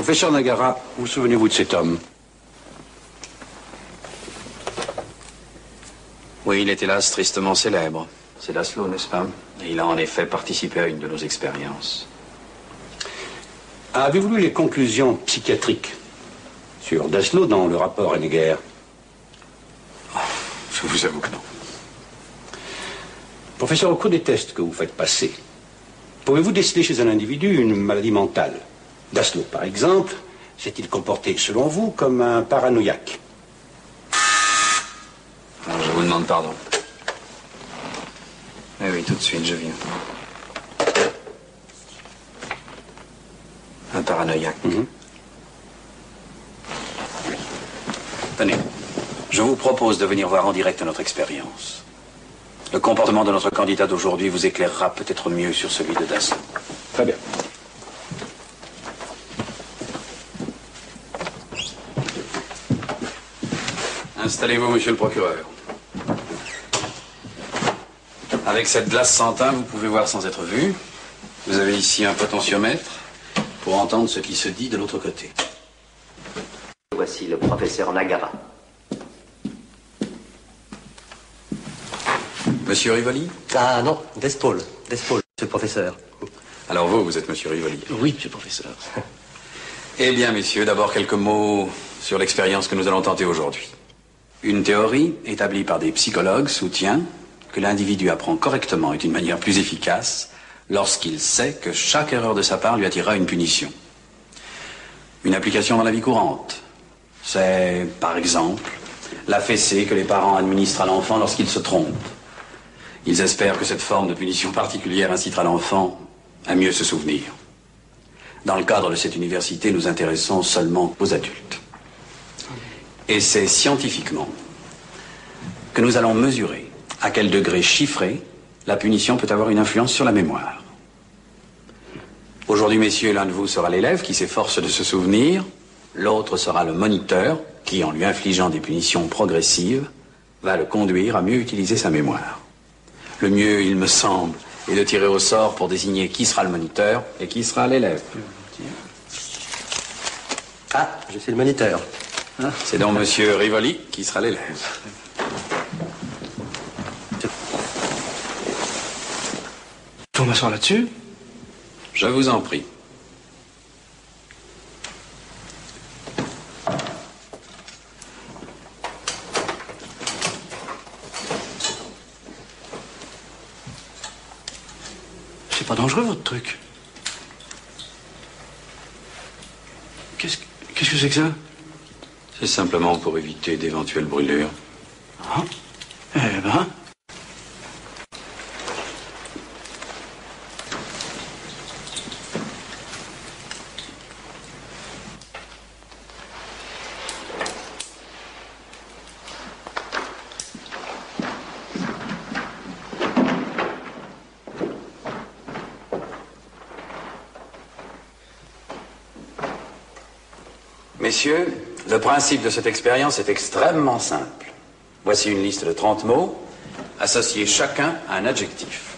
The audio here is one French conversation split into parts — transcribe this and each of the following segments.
Professeur Nagara, vous souvenez-vous de cet homme? Oui, il est hélas tristement célèbre. C'est Laszlo, n'est-ce pas? Et il a en effet participé à une de nos expériences. Avez-vous lu les conclusions psychiatriques sur Laszlo dans le rapport Henniger? Oh, je vous avoue que non. Professeur, au cours des tests que vous faites passer, pouvez-vous déceler chez un individu une maladie mentale? Laszlo, par exemple, s'est-il comporté, selon vous, comme un paranoïaque? Alors, je vous demande pardon. Oui, oui, tout de suite, je viens. Un paranoïaque. Tenez, je vous propose de venir voir en direct notre expérience. Le comportement de notre candidat d'aujourd'hui vous éclairera peut-être mieux sur celui de Laszlo. Très bien. Installez-vous, monsieur le procureur. Avec cette glace sans teint, vous pouvez voir sans être vu. Vous avez ici un potentiomètre pour entendre ce qui se dit de l'autre côté. Voici le professeur Nagara. Monsieur Rivoli? Ah non, Despol, monsieur le professeur. Alors vous êtes monsieur Rivoli? Oui, monsieur le professeur. Eh bien, messieurs, d'abord quelques mots sur l'expérience que nous allons tenter aujourd'hui. Une théorie établie par des psychologues soutient que l'individu apprend correctement et d'une manière plus efficace lorsqu'il sait que chaque erreur de sa part lui attirera une punition. Une application dans la vie courante, c'est, par exemple, la fessée que les parents administrent à l'enfant lorsqu'il se trompe. Ils espèrent que cette forme de punition particulière incitera l'enfant à mieux se souvenir. Dans le cadre de cette université, nous intéressons seulement aux adultes. Et c'est scientifiquement que nous allons mesurer à quel degré chiffré la punition peut avoir une influence sur la mémoire. Aujourd'hui, messieurs, l'un de vous sera l'élève qui s'efforce de se souvenir, l'autre sera le moniteur qui, en lui infligeant des punitions progressives, va le conduire à mieux utiliser sa mémoire. Le mieux, il me semble, est de tirer au sort pour désigner qui sera le moniteur et qui sera l'élève. Ah, je suis le moniteur. C'est donc monsieur Rivoli qui sera l'élève. Faut m'asseoir là-dessus? Je vous en prie. C'est pas dangereux, votre truc. Qu'est-ce que c'est que ça? C'est simplement pour éviter d'éventuelles brûlures. Ah. Eh ben... Messieurs, le principe de cette expérience est extrêmement simple. Voici une liste de 30 mots, associés chacun à un adjectif.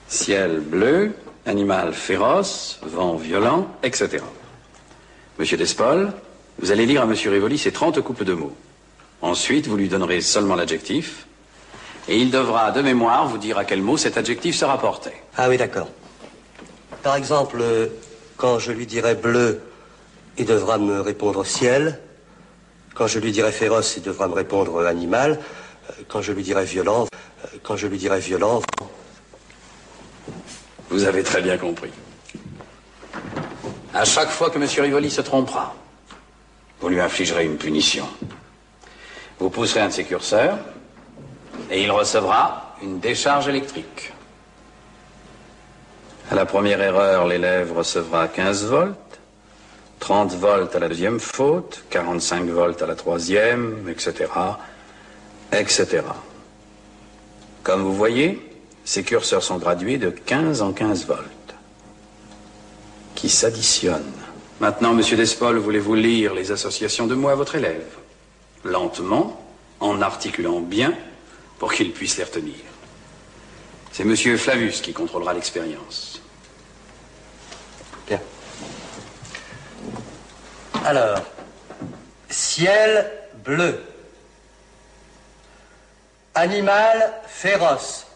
Ciel bleu, animal féroce, vent violent, etc. Monsieur Despol, vous allez lire à monsieur Rivoli ces 30 couples de mots. Ensuite, vous lui donnerez seulement l'adjectif, et il devra, de mémoire, vous dire à quel mot cet adjectif se rapportait. Ah oui, d'accord. Par exemple, quand je lui dirai bleu, il devra me répondre ciel. Quand je lui dirai féroce, il devra me répondre animal. Quand je lui dirai violent, Vous avez très bien compris. À chaque fois que M. Rivoli se trompera, vous lui infligerez une punition. Vous pousserez un de ses curseurs et il recevra une décharge électrique. À la première erreur, l'élève recevra 15 volts, 30 volts à la deuxième faute, 45 volts à la troisième, etc., etc. Comme vous voyez, ces curseurs sont gradués de 15 en 15 volts, qui s'additionnent. Maintenant, monsieur Despol, voulez-vous lire les associations de mots à votre élève? Lentement, en articulant bien, pour qu'il puisse les retenir. C'est monsieur Flavius qui contrôlera l'expérience. Alors, ciel bleu. Animal féroce.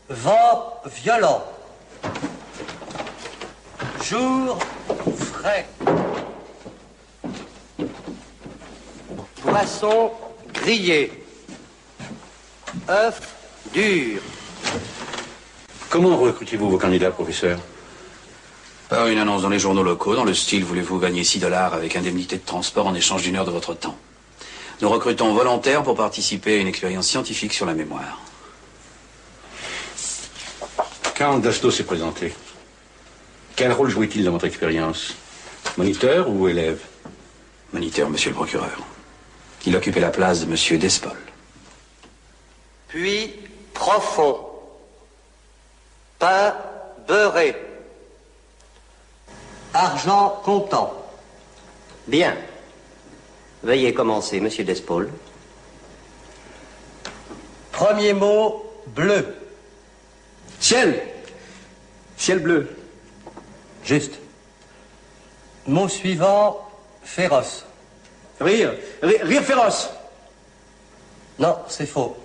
Vent violent. Jour frais. Poisson grillé. Œuf dur. Comment recrutez-vous vos candidats, professeur? Par une annonce dans les journaux locaux, dans le style « Voulez-vous gagner 6 $ avec indemnité de transport en échange d'1 heure de votre temps ?» Nous recrutons volontaires pour participer à une expérience scientifique sur la mémoire. Quand Dasto s'est présenté, quel rôle jouait-il dans votre expérience? Moniteur ou élève? Moniteur, monsieur le procureur. Il occupait la place de monsieur Despol. Puits profond. Pain beurré. Argent comptant. Bien. Veuillez commencer, monsieur Despol. Premier mot, bleu. Ciel. Ciel bleu. Juste. Mot suivant, féroce. Rire. Rire féroce. Non, c'est faux.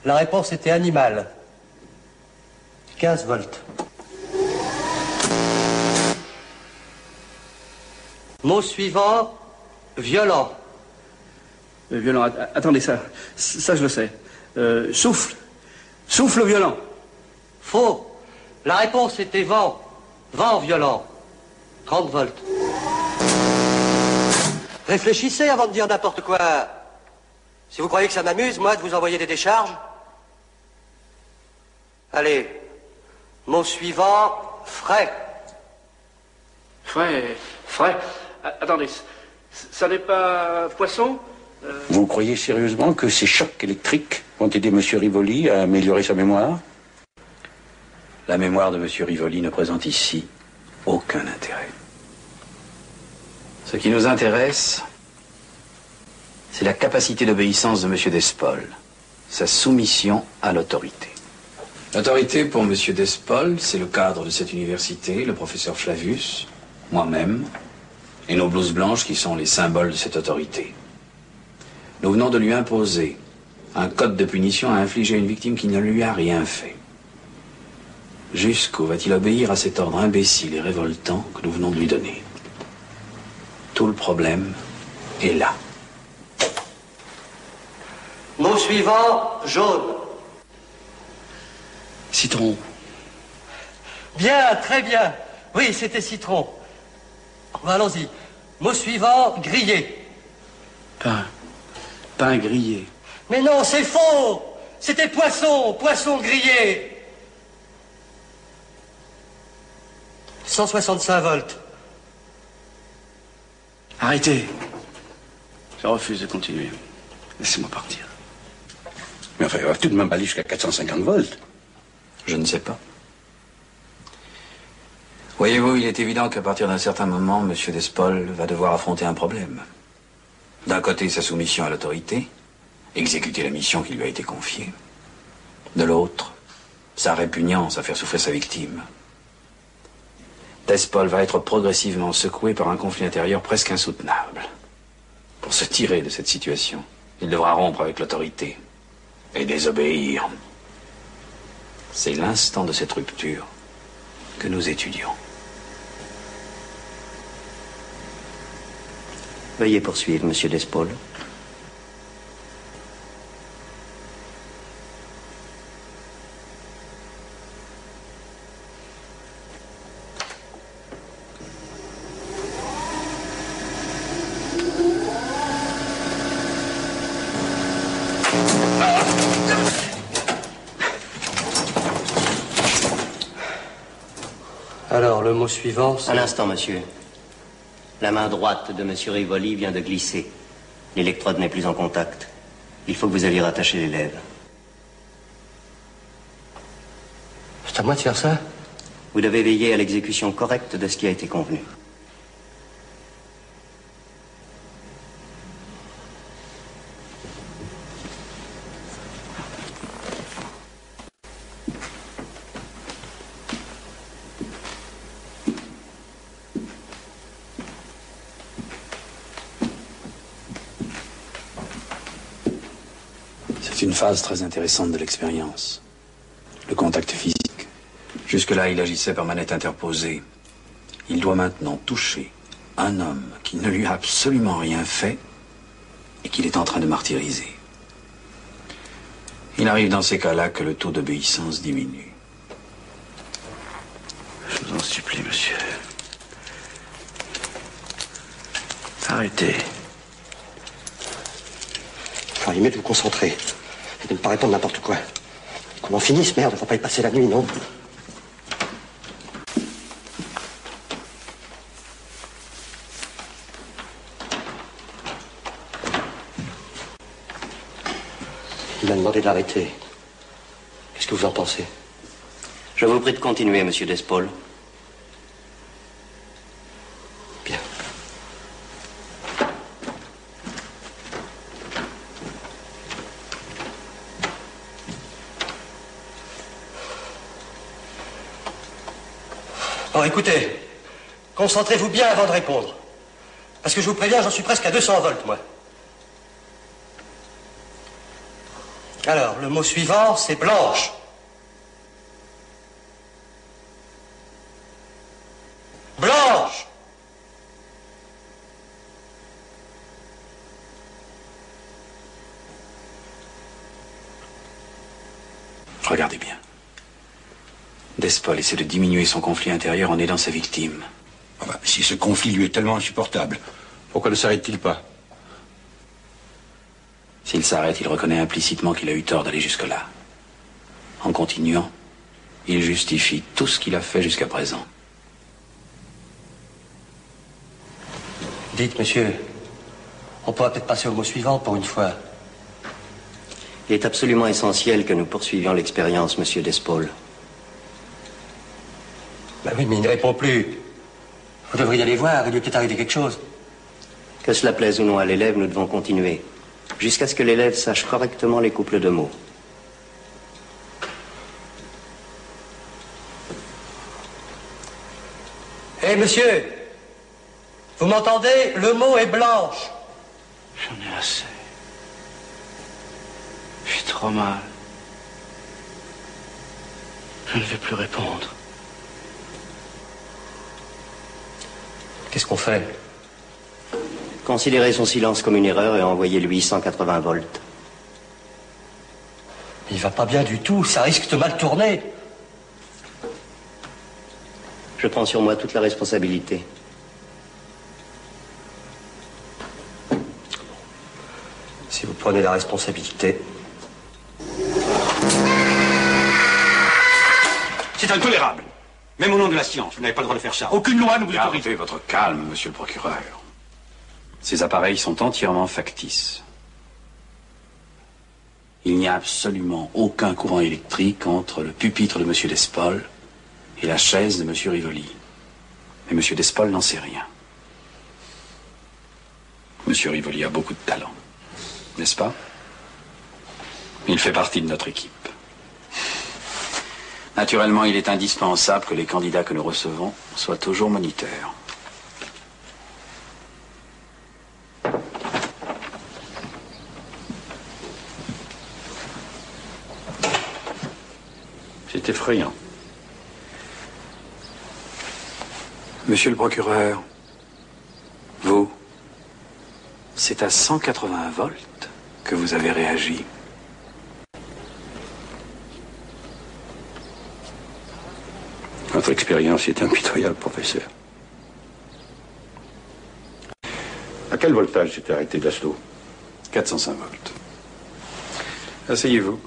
La réponse était animal. 15 volts. Mot suivant, violent. Violent. Attendez, ça je le sais. Souffle. Souffle violent. Faux. La réponse était vent. Vent violent. 30 volts. Réfléchissez avant de dire n'importe quoi. Si vous croyez que ça m'amuse, moi, de vous envoyer des décharges. Allez. Mot suivant, frais. Frais. Attendez, ça n'est pas poisson? Vous croyez sérieusement que ces chocs électriques vont aider M. Rivoli à améliorer sa mémoire? La mémoire de monsieur Rivoli ne présente ici aucun intérêt. Ce qui nous intéresse, c'est la capacité d'obéissance de monsieur Despol, sa soumission à l'autorité. L'autorité pour monsieur Despol, c'est le cadre de cette université, le professeur Flavius, moi-même, et nos blouses blanches qui sont les symboles de cette autorité. Nous venons de lui imposer un code de punition à infliger à une victime qui ne lui a rien fait. Jusqu'où va-t-il obéir à cet ordre imbécile et révoltant que nous venons de lui donner? Tout le problème est là. Mot suivant, jaune. Citron. Bien, très bien. Oui, c'était citron. Bon, allons-y. Mot suivant, grillé. Pain grillé. Mais non, c'est faux. C'était poisson, poisson grillé. 165 volts. Arrêtez. Je refuse de continuer. Laissez-moi partir. Mais enfin, il va tout de même aller jusqu'à 450 volts. Je ne sais pas. Voyez-vous, il est évident qu'à partir d'un certain moment, M. Despol va devoir affronter un problème. D'un côté, sa soumission à l'autorité, exécuter la mission qui lui a été confiée. De l'autre, sa répugnance à faire souffrir sa victime. Despol va être progressivement secoué par un conflit intérieur presque insoutenable. Pour se tirer de cette situation, il devra rompre avec l'autorité et désobéir. C'est l'instant de cette rupture que nous étudions. Veuillez poursuivre, monsieur Despol. Alors, le mot suivant, c'est... Un instant, monsieur. La main droite de monsieur Rivoli vient de glisser. L'électrode n'est plus en contact. Il faut que vous alliez rattacher les lèvres. C'est à moi de faire ça? Vous devez veiller à l'exécution correcte de ce qui a été convenu. une phase très intéressante de l'expérience. Le contact physique. Jusque-là, il agissait par manette interposée. Il doit maintenant toucher un homme qui ne lui a absolument rien fait et qu'il est en train de martyriser. Il arrive dans ces cas-là que le taux d'obéissance diminue. Je vous en supplie, monsieur. Arrêtez. Feriez mieux de vous concentrer et de ne pas répondre n'importe quoi. Qu'on en finisse, merde, on va pas y passer la nuit, non? Il m'a demandé de l'arrêter. Qu'est-ce que vous en pensez? Je vous prie de continuer, monsieur Despaul. Bien. Bon, écoutez, concentrez-vous bien avant de répondre. Parce que je vous préviens, j'en suis presque à 200 volts, moi. Alors, le mot suivant, c'est blanche. Blanche! Regardez bien. Despaul essaie de diminuer son conflit intérieur en aidant sa victime. Ah bah, si ce conflit lui est tellement insupportable, pourquoi ne s'arrête-t-il pas? S'il s'arrête, il reconnaît implicitement qu'il a eu tort d'aller jusque-là. En continuant, il justifie tout ce qu'il a fait jusqu'à présent. Dites, monsieur, on pourra peut-être passer au mot suivant pour une fois. Il est absolument essentiel que nous poursuivions l'expérience, monsieur Despaul. Ben oui, mais il ne répond plus. Vous devriez aller voir, il lui est peut-être arrivé quelque chose. Que cela plaise ou non à l'élève, nous devons continuer. Jusqu'à ce que l'élève sache correctement les couples de mots. Hé, monsieur, vous m'entendez? Le mot est blanche. J'en ai assez. Je suis trop mal. Je ne vais plus répondre. Qu'est-ce qu'on fait? Considérez son silence comme une erreur et envoyez-lui 180 volts. Il va pas bien du tout, ça risque de mal tourner. Je prends sur moi toute la responsabilité. Si vous prenez la responsabilité. C'est intolérable. Même au nom de la science, vous n'avez pas le droit de faire ça. Aucune loi ne vous autorise. Gardez votre calme, monsieur le procureur. Ces appareils sont entièrement factices. Il n'y a absolument aucun courant électrique entre le pupitre de monsieur Despaul et la chaise de monsieur Rivoli. Mais monsieur Despaul n'en sait rien. Monsieur Rivoli a beaucoup de talent, n'est-ce pas? Il fait partie de notre équipe. Naturellement, il est indispensable que les candidats que nous recevons soient toujours moniteurs. C'est effrayant. Monsieur le procureur, vous, c'est à 180 volts que vous avez réagi. Votre expérience est impitoyable, professeur. À quel voltage s'était arrêté Dassault? 405 volts. Asseyez-vous.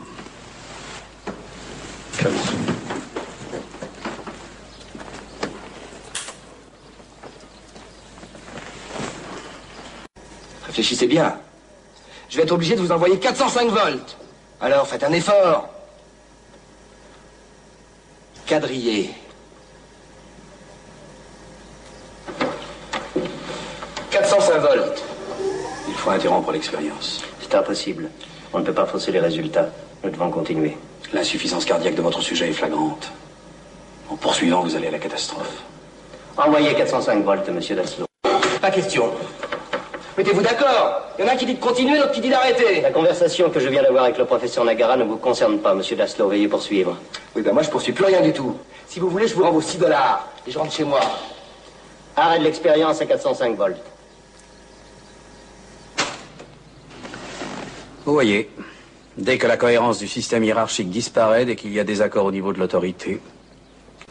Réfléchissez bien. Je vais être obligé de vous envoyer 405 volts. Alors, faites un effort. Quadrillé. 405 volts. Il faut interrompre l'expérience. C'est impossible. On ne peut pas fausser les résultats. Nous devons continuer. L'insuffisance cardiaque de votre sujet est flagrante. En poursuivant, vous allez à la catastrophe. Envoyez 405 volts, monsieur Dassault. Pas question. Mettez-vous d'accord. Il y en a qui dit de continuer, l'autre qui dit d'arrêter. La conversation que je viens d'avoir avec le professeur Nagara ne vous concerne pas, monsieur Daslow. Veuillez poursuivre. Oui, ben moi, je poursuis plus rien du tout. Si vous voulez, je vous rends vos $6 et je rentre chez moi. Arrêt de l'expérience à 405 volts. Vous voyez, dès que la cohérence du système hiérarchique disparaît, dès qu'il y a désaccord au niveau de l'autorité,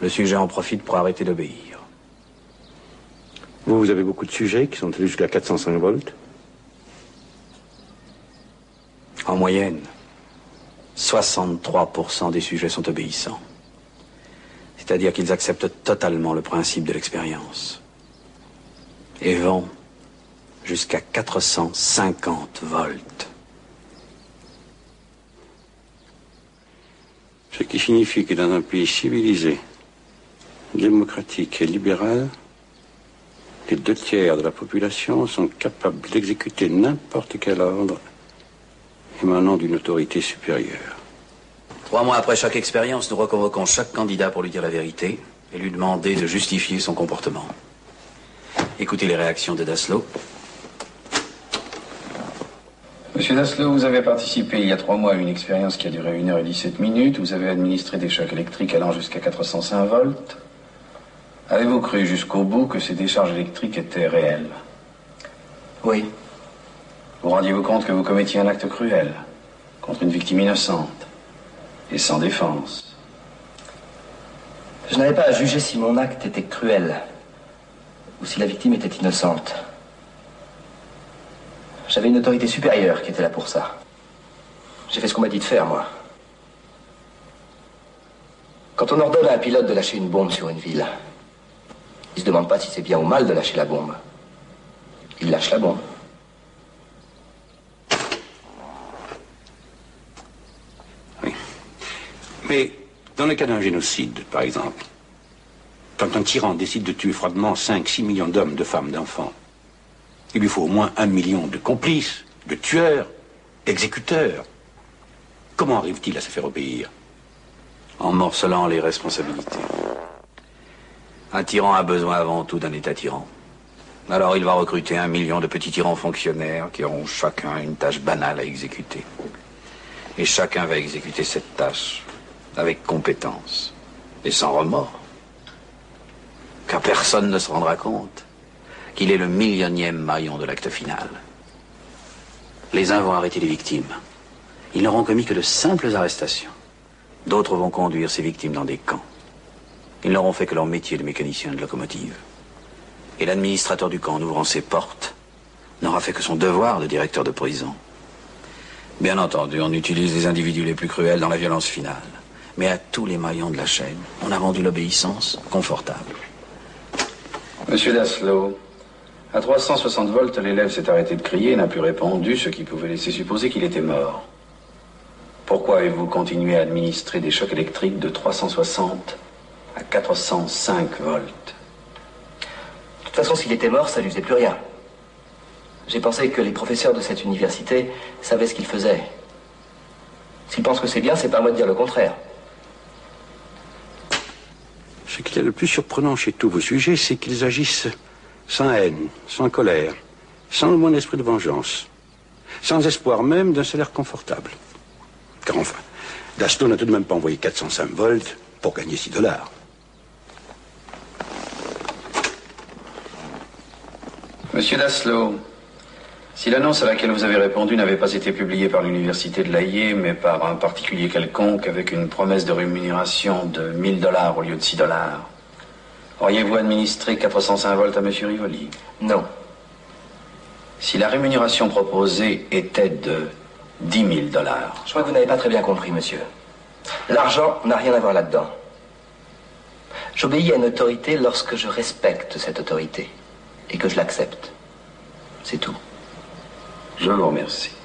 le sujet en profite pour arrêter d'obéir. Vous avez beaucoup de sujets qui sont allés jusqu'à 405 volts. En moyenne, 63% des sujets sont obéissants. C'est-à-dire qu'ils acceptent totalement le principe de l'expérience. Et vont jusqu'à 450 volts. Ce qui signifie que dans un pays civilisé, démocratique et libéral, les 2/3 de la population sont capables d'exécuter n'importe quel ordre émanant d'une autorité supérieure. 3 mois après chaque expérience, nous reconvoquons chaque candidat pour lui dire la vérité et lui demander de justifier son comportement. Écoutez les réactions de Daslow. Monsieur Daslow, vous avez participé il y a 3 mois à une expérience qui a duré 1 heure et 17 minutes. Vous avez administré des chocs électriques allant jusqu'à 405 volts. Avez-vous cru jusqu'au bout que ces décharges électriques étaient réelles? Oui. Vous rendiez-vous compte que vous commettiez un acte cruel contre une victime innocente et sans défense? Je n'avais pas à juger si mon acte était cruel ou si la victime était innocente. J'avais une autorité supérieure qui était là pour ça. J'ai fait ce qu'on m'a dit de faire, moi. Quand on ordonne à un pilote de lâcher une bombe sur une ville, il se demande pas si c'est bien ou mal de lâcher la bombe. Il lâche la bombe. Oui. Mais dans le cas d'un génocide, par exemple, quand un tyran décide de tuer froidement 5-6 millions d'hommes, de femmes, d'enfants, il lui faut au moins 1 million de complices, de tueurs, d'exécuteurs. Comment arrive-t-il à se faire obéir? En morcelant les responsabilités. Un tyran a besoin avant tout d'un État tyran. Alors il va recruter 1 million de petits tyrans fonctionnaires qui auront chacun une tâche banale à exécuter. Et chacun va exécuter cette tâche avec compétence et sans remords. Car personne ne se rendra compte qu'il est le 1000000e maillon de l'acte final. Les uns vont arrêter les victimes. Ils n'auront commis que de simples arrestations. D'autres vont conduire ces victimes dans des camps. Ils n'auront fait que leur métier de mécanicien de locomotive. Et l'administrateur du camp, en ouvrant ses portes, n'aura fait que son devoir de directeur de prison. Bien entendu, on utilise les individus les plus cruels dans la violence finale. Mais à tous les maillons de la chaîne, on a rendu l'obéissance confortable. Monsieur Daslow, à 360 volts, l'élève s'est arrêté de crier et n'a plus répondu, ce qui pouvait laisser supposer qu'il était mort. Pourquoi avez-vous continué à administrer des chocs électriques de 360 à 405 volts? De toute façon, s'il était mort, ça lui faisait plus rien. J'ai pensé que les professeurs de cette université savaient ce qu'ils faisaient. S'ils pensent que c'est bien, c'est pas à moi de dire le contraire. Ce qu'il y a le plus surprenant chez tous vos sujets, c'est qu'ils agissent sans haine, sans colère, sans le moindre esprit de vengeance, sans espoir même d'un salaire confortable. Car enfin, Daslow n'a tout de même pas envoyé 405 volts pour gagner $6. Monsieur Daslow, si l'annonce à laquelle vous avez répondu n'avait pas été publiée par l'université de l'Aïe, mais par un particulier quelconque avec une promesse de rémunération de $1000 au lieu de $6, auriez-vous administré 405 volts à monsieur Rivoli? Non. Si la rémunération proposée était de $10 000. Je crois que vous n'avez pas très bien compris, monsieur. L'argent n'a rien à voir là-dedans. J'obéis à une autorité lorsque je respecte cette autorité et que je l'accepte. C'est tout. Je vous remercie.